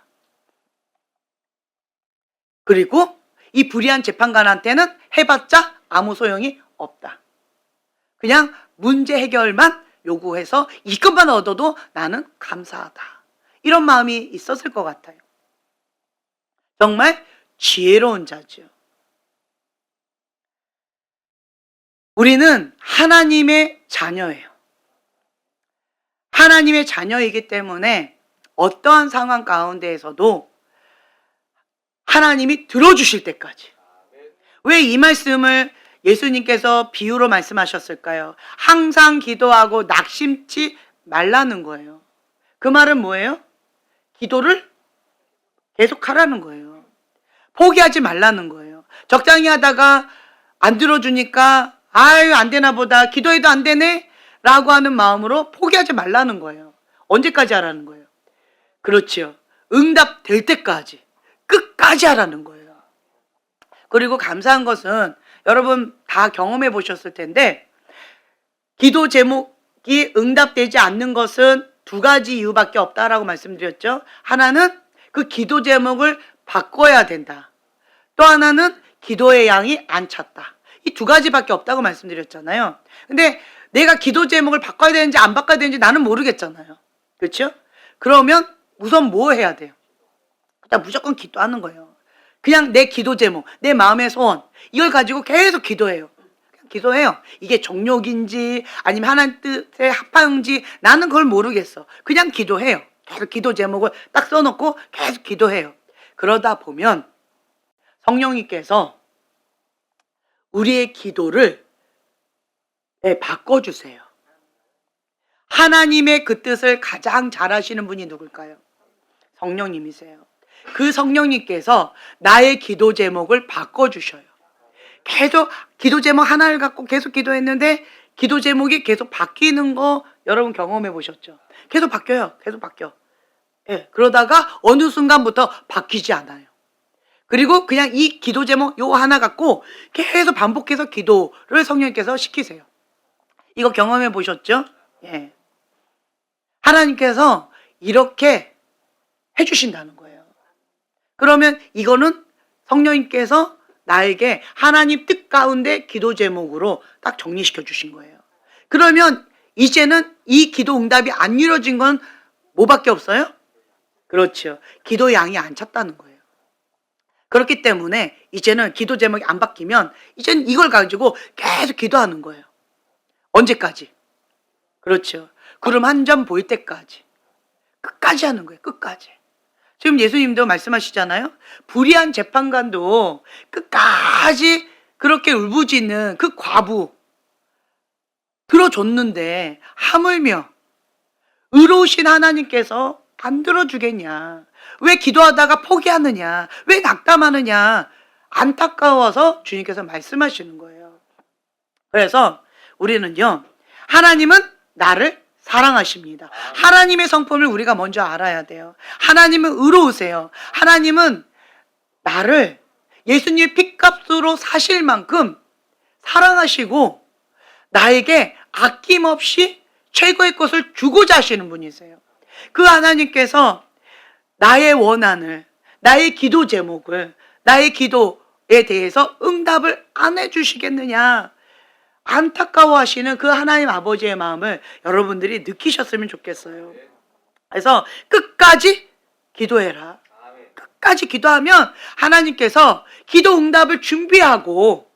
그리고 이 불의한 재판관한테는 해봤자 아무 소용이 없다. 그냥 문제 해결만 요구해서 이것만 얻어도 나는 감사하다. 이런 마음이 있었을 것 같아요. 정말 지혜로운 자죠. 우리는 하나님의 자녀예요. 하나님의 자녀이기 때문에 어떠한 상황 가운데에서도 하나님이 들어주실 때까지. 왜 이 말씀을 예수님께서 비유로 말씀하셨을까요? 항상 기도하고 낙심치 말라는 거예요. 그 말은 뭐예요? 기도를 계속하라는 거예요. 포기하지 말라는 거예요. 적당히 하다가 안 들어주니까 아유 안 되나 보다, 기도해도 안 되네 라고 하는 마음으로 포기하지 말라는 거예요. 언제까지 하라는 거예요? 그렇지요. 응답될 때까지 끝까지 하라는 거예요. 그리고 감사한 것은 여러분 다 경험해 보셨을 텐데, 기도 제목이 응답되지 않는 것은 두 가지 이유밖에 없다라고 말씀드렸죠. 하나는 그 기도 제목을 바꿔야 된다. 또 하나는 기도의 양이 안 찼다. 이 두 가지밖에 없다고 말씀드렸잖아요. 근데 내가 기도 제목을 바꿔야 되는지 안 바꿔야 되는지 나는 모르겠잖아요. 그렇죠? 그러면 우선 뭐 해야 돼요? 그냥 무조건 기도하는 거예요. 그냥 내 기도 제목, 내 마음의 소원, 이걸 가지고 계속 기도해요. 그냥 기도해요. 이게 정욕인지 아니면 하나님 뜻에 합한지 나는 그걸 모르겠어. 그냥 기도해요. 계속 기도 제목을 딱 써놓고 계속 기도해요. 그러다 보면 성령님께서 우리의 기도를 바꿔주세요. 하나님의 그 뜻을 가장 잘 하시는 분이 누굴까요? 성령님이세요. 그 성령님께서 나의 기도 제목을 바꿔주셔요. 계속 기도 제목 하나를 갖고 계속 기도했는데 기도 제목이 계속 바뀌는 거 여러분 경험해 보셨죠? 계속 바뀌어요. 계속 바뀌어. 예, 그러다가 어느 순간부터 바뀌지 않아요. 그리고 그냥 이 기도 제목 요 하나 갖고 계속 반복해서 기도를 성령님께서 시키세요. 이거 경험해 보셨죠? 예. 하나님께서 이렇게 해주신다는 거예요. 그러면 이거는 성령님께서 나에게 하나님 뜻 가운데 기도 제목으로 딱 정리시켜 주신 거예요. 그러면 이제는 이 기도 응답이 안 이루어진 건 뭐밖에 없어요? 그렇죠. 기도 양이 안 찼다는 거예요. 그렇기 때문에 이제는 기도 제목이 안 바뀌면 이제는 이걸 가지고 계속 기도하는 거예요. 언제까지? 그렇죠. 구름 한 점 보일 때까지. 끝까지 하는 거예요. 끝까지. 지금 예수님도 말씀하시잖아요. 불의한 재판관도 끝까지 그렇게 울부짖는 그 과부 들어줬는데 하물며 의로우신 하나님께서 안 들어주겠냐? 왜 기도하다가 포기하느냐? 왜 낙담하느냐? 안타까워서 주님께서 말씀하시는 거예요. 그래서 우리는요, 하나님은 나를 사랑하십니다. 하나님의 성품을 우리가 먼저 알아야 돼요. 하나님은 의로우세요. 하나님은 나를 예수님의 핏값으로 사실 만큼 사랑하시고 나에게 아낌없이 최고의 것을 주고자 하시는 분이세요. 그 하나님께서 나의 원한을, 나의 기도 제목을, 나의 기도에 대해서 응답을 안 해주시겠느냐, 안타까워하시는 그 하나님 아버지의 마음을 여러분들이 느끼셨으면 좋겠어요. 그래서 끝까지 기도해라. 끝까지 기도하면 하나님께서 기도 응답을 준비하고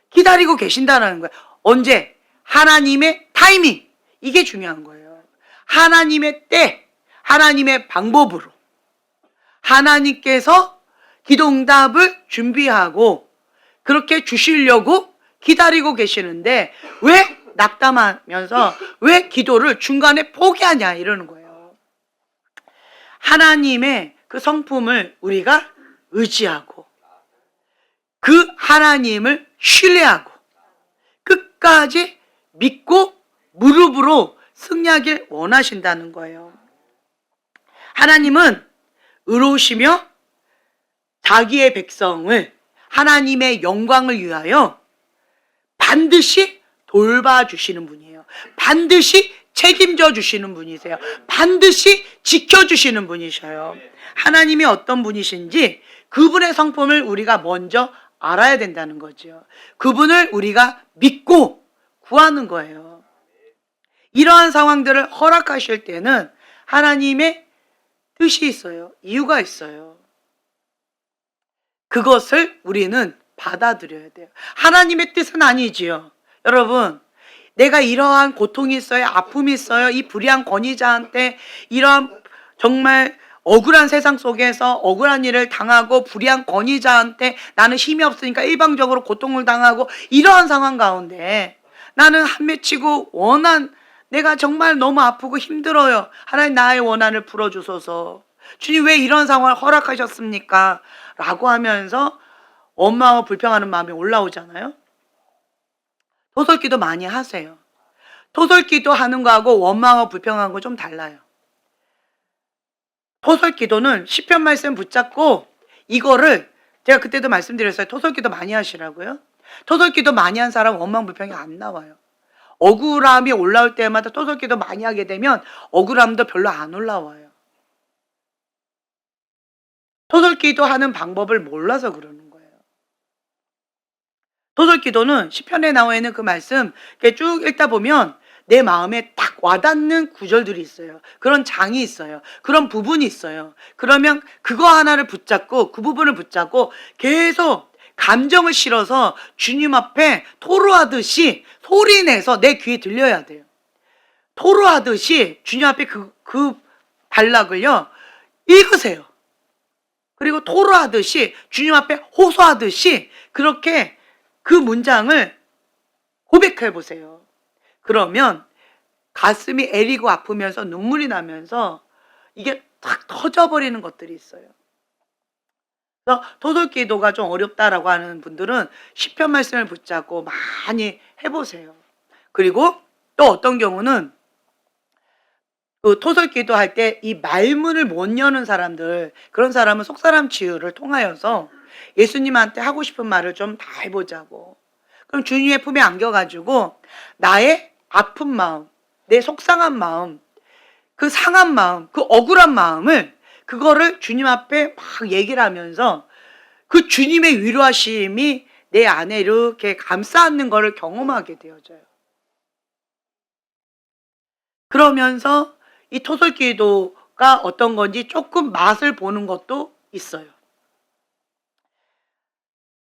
기다리고 계신다는 거예요. 언제? 하나님의 타이밍. 이게 중요한 거예요. 하나님의 때, 하나님의 방법으로 하나님께서 기도 응답을 준비하고 그렇게 주시려고 기다리고 계시는데 왜 낙담하면서 왜 기도를 중간에 포기하냐 이러는 거예요. 하나님의 그 성품을 우리가 의지하고 그 하나님을 신뢰하고 끝까지 믿고 무릎으로 승리하길 원하신다는 거예요. 하나님은 의로우시며 자기의 백성을 하나님의 영광을 위하여 반드시 돌봐주시는 분이에요. 반드시 책임져 주시는 분이세요. 반드시 지켜주시는 분이셔요. 하나님이 어떤 분이신지 그분의 성품을 우리가 먼저 알아야 된다는 거죠. 그분을 우리가 믿고 구하는 거예요. 이러한 상황들을 허락하실 때는 하나님의 뜻이 있어요. 이유가 있어요. 그것을 우리는 받아들여야 돼요. 하나님의 뜻은 아니지요. 여러분, 내가 이러한 고통이 있어요. 아픔이 있어요. 이 불의한 권위자한테 이러한 정말 억울한 세상 속에서 억울한 일을 당하고 불의한 권위자한테 나는 힘이 없으니까 일방적으로 고통을 당하고 이러한 상황 가운데 나는 한 맺히고 내가 정말 너무 아프고 힘들어요. 하나님 나의 원한을 풀어주소서. 주님 왜 이런 상황을 허락하셨습니까? 라고 하면서 원망하고 불평하는 마음이 올라오잖아요. 토설기도 많이 하세요. 토설기도 하는 거하고 원망하고 불평하는 거 좀 달라요. 토설기도는 시편 말씀 붙잡고 이거를 제가 그때도 말씀드렸어요. 토설기도 많이 하시라고요. 토설기도 많이 한 사람 원망 불평이 안 나와요. 억울함이 올라올 때마다 토설기도 많이 하게 되면 억울함도 별로 안 올라와요. 토설기도 하는 방법을 몰라서 그러는 거예요. 토설기도는 시편에 나와 있는 그 말씀 이렇게 쭉 읽다 보면 내 마음에 딱 와닿는 구절들이 있어요. 그런 장이 있어요. 그런 부분이 있어요. 그러면 그거 하나를 붙잡고 그 부분을 붙잡고 계속 감정을 실어서 주님 앞에 토로하듯이 소리내서 내 귀에 들려야 돼요. 토로하듯이 주님 앞에 그 단락을요 읽으세요. 그리고 토로하듯이 주님 앞에 호소하듯이 그렇게 그 문장을 고백해 보세요. 그러면 가슴이 애리고 아프면서 눈물이 나면서 이게 탁 터져버리는 것들이 있어요. 그래서 토설기도가 좀 어렵다라고 하는 분들은 시편 말씀을 붙잡고 많이 해보세요. 그리고 또 어떤 경우는 그 토설기도 할 때 이 말문을 못 여는 사람들, 그런 사람은 속사람 치유를 통하여서 예수님한테 하고 싶은 말을 좀 다 해보자고. 그럼 주님의 품에 안겨가지고 나의 아픈 마음, 내 속상한 마음, 그 상한 마음, 그 억울한 마음을 그거를 주님 앞에 막 얘기를 하면서 그 주님의 위로하심이 내 안에 이렇게 감싸 안는 거를 경험하게 되어져요. 그러면서 이 토설기도가 어떤 건지 조금 맛을 보는 것도 있어요.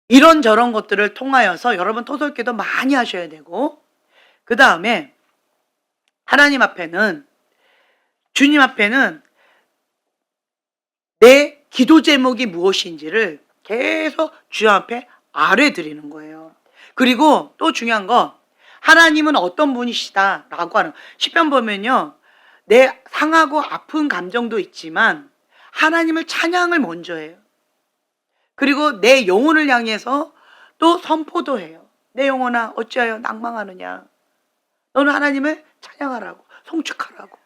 이런저런 것들을 통하여서 여러분 토설기도 많이 하셔야 되고, 그 다음에 하나님 앞에는, 주님 앞에는 내 기도 제목이 무엇인지를 계속 주님 앞에 아뢰드리는 거예요. 그리고 또 중요한 거, 하나님은 어떤 분이시다 라고 하는, 시편 보면요 내 상하고 아픈 감정도 있지만 하나님을 찬양을 먼저 해요. 그리고 내 영혼을 향해서 또 선포도 해요. 내 영혼아 어찌하여 낭망하느냐, 너는 하나님을 찬양하라고, 송축하라고,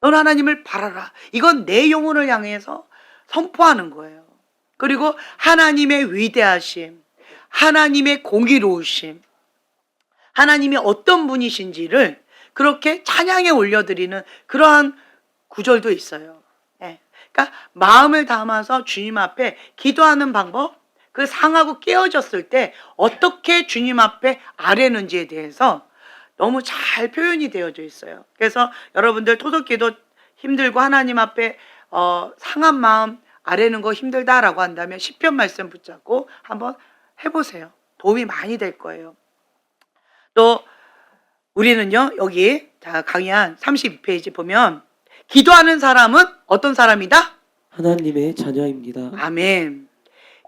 너는 하나님을 바라라. 이건 내 영혼을 향해서 선포하는 거예요. 그리고 하나님의 위대하심, 하나님의 공의로우심, 하나님이 어떤 분이신지를 그렇게 찬양에 올려드리는 그러한 구절도 있어요. 네. 그러니까 마음을 담아서 주님 앞에 기도하는 방법, 그 상하고 깨어졌을 때 어떻게 주님 앞에 아뢰는지에 대해서 너무 잘 표현이 되어져 있어요. 그래서 여러분들 토독기도 힘들고 하나님 앞에 상한 마음 아뢰는 거 힘들다라고 한다면 시편 말씀 붙잡고 한번 해보세요. 도움이 많이 될 거예요. 또 우리는요 여기 강의한 32페이지 보면 기도하는 사람은 어떤 사람이다? 하나님의 자녀입니다. 아멘.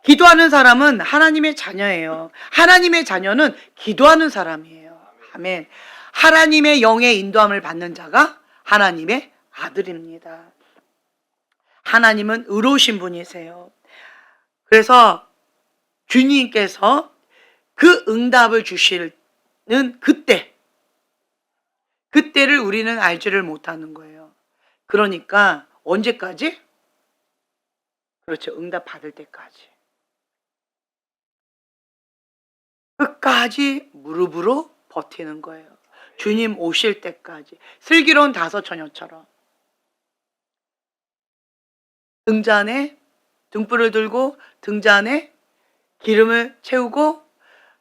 기도하는 사람은 하나님의 자녀예요. 하나님의 자녀는 기도하는 사람이에요. 아멘. 하나님의 영의 인도함을 받는 자가 하나님의 아들입니다. 하나님은 의로우신 분이세요. 그래서 주님께서 그 응답을 주시는 그때를 우리는 알지를 못하는 거예요. 그러니까 언제까지? 그렇죠. 응답 받을 때까지. 끝까지 무릎으로 버티는 거예요. 주님 오실 때까지. 슬기로운 다섯 처녀처럼 등잔에 등불을 들고 등잔에 기름을 채우고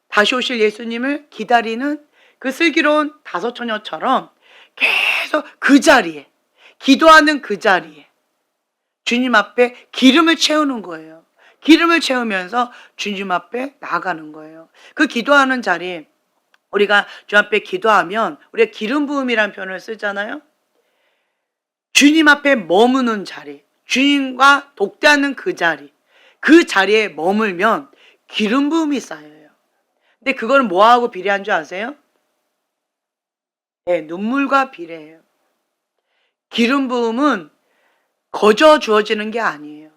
다시 오실 예수님을 기다리는 그 슬기로운 다섯 처녀처럼 계속 그 자리에, 기도하는 그 자리에 주님 앞에 기름을 채우는 거예요. 기름을 채우면서 주님 앞에 나아가는 거예요. 그 기도하는 자리 우리가 주 앞에 기도하면 우리가 기름 부음이라는 표현을 쓰잖아요. 주님 앞에 머무는 자리, 주님과 독대하는 그 자리, 그 자리에 머물면 기름 부음이 쌓여요. 근데 그거는 뭐하고 비례한 줄 아세요? 네, 눈물과 비례해요. 기름 부음은 거저 주어지는 게 아니에요.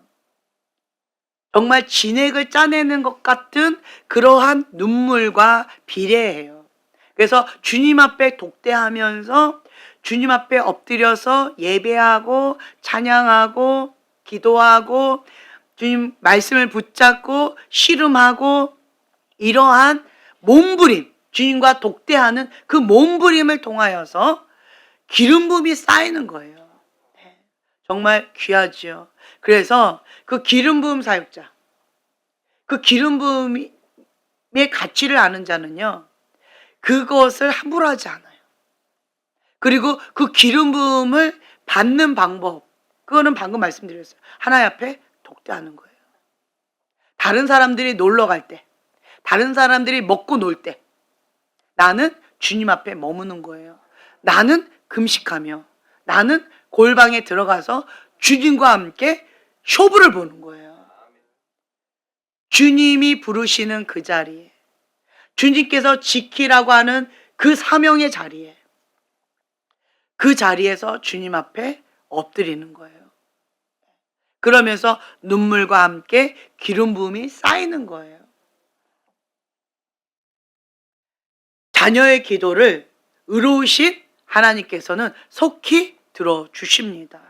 정말 진액을 짜내는 것 같은 그러한 눈물과 비례해요. 그래서 주님 앞에 독대하면서 주님 앞에 엎드려서 예배하고 찬양하고 기도하고 주님 말씀을 붙잡고 씨름하고 이러한 몸부림, 주님과 독대하는 그 몸부림을 통하여서 기름 부음이 쌓이는 거예요. 정말 귀하지요. 그래서 그 기름 부음 사역자, 그 기름 부음의 가치를 아는 자는요, 그것을 함부로 하지 않아요. 그리고 그 기름 부음을 받는 방법, 그거는 방금 말씀드렸어요. 하나님 앞에 독대하는 거예요. 다른 사람들이 놀러 갈 때, 다른 사람들이 먹고 놀 때, 나는 주님 앞에 머무는 거예요. 나는 금식하며, 나는 골방에 들어가서 주님과 함께 쇼부를 보는 거예요. 주님이 부르시는 그 자리에, 주님께서 지키라고 하는 그 사명의 자리에, 그 자리에서 주님 앞에 엎드리는 거예요. 그러면서 눈물과 함께 기름 부음이 쌓이는 거예요. 자녀의 기도를 의로우신 하나님께서는 속히 들어주십니다.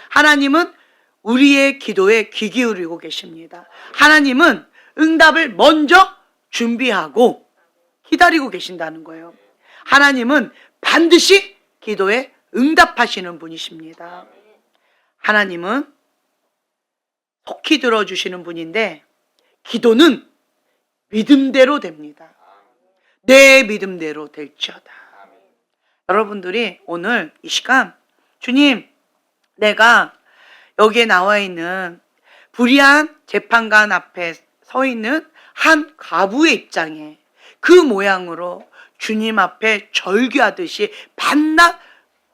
하나님은 우리의 기도에 귀 기울이고 계십니다. 하나님은 응답을 먼저 준비하고 기다리고 계신다는 거예요. 하나님은 반드시 기도에 응답하시는 분이십니다. 하나님은 속히 들어주시는 분인데 기도는 믿음대로 됩니다. 내 믿음대로 될지어다. 여러분들이 오늘 이 시간 주님, 내가 여기에 나와 있는 불의한 재판관 앞에 서 있는 한 과부의 입장에 그 모양으로 주님 앞에 절규하듯이 반낮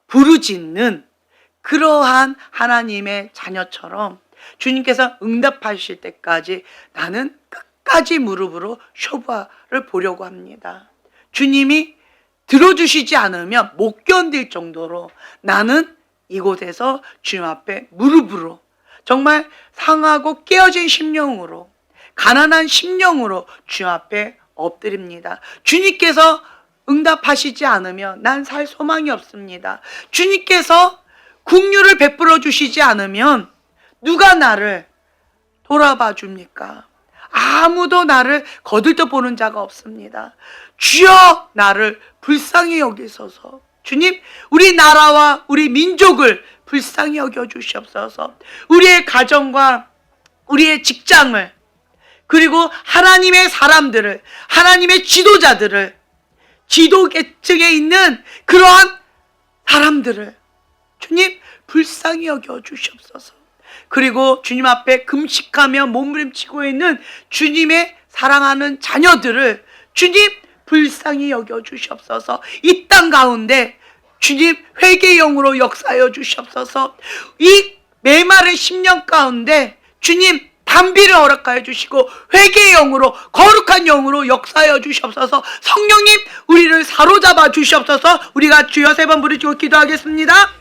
부르짖는 그러한 하나님의 자녀처럼 주님께서 응답하실 때까지 나는 끝까지 무릎으로 쇼부를 보려고 합니다. 주님이 들어주시지 않으면 못 견딜 정도로 나는 이곳에서 주님 앞에 무릎으로 정말 상하고 깨어진 심령으로 가난한 심령으로 주님 앞에 엎드립니다. 주님께서 응답하시지 않으면 난 살 소망이 없습니다. 주님께서 긍휼을 베풀어 주시지 않으면 누가 나를 돌아봐 줍니까? 아무도 나를 거들떠 보는 자가 없습니다. 주여 나를 불쌍히 여기소서. 주님, 우리 나라와 우리 민족을 불쌍히 여겨 주시옵소서. 우리의 가정과 우리의 직장을, 그리고 하나님의 사람들을, 하나님의 지도자들을, 지도계층에 있는 그러한 사람들을 주님 불쌍히 여겨 주시옵소서. 그리고 주님 앞에 금식하며 몸부림치고 있는 주님의 사랑하는 자녀들을 주님 불쌍히 여겨 주시옵소서. 이 땅 가운데 주님 회개의 영으로 역사하여 주시옵소서. 이 메마른 10년 가운데 주님 단비를 허락하여 주시고 회개의 영으로 거룩한 영으로 역사하여 주시옵소서. 성령님 우리를 사로잡아 주시옵소서. 우리가 주여 3번 부르시고 기도하겠습니다.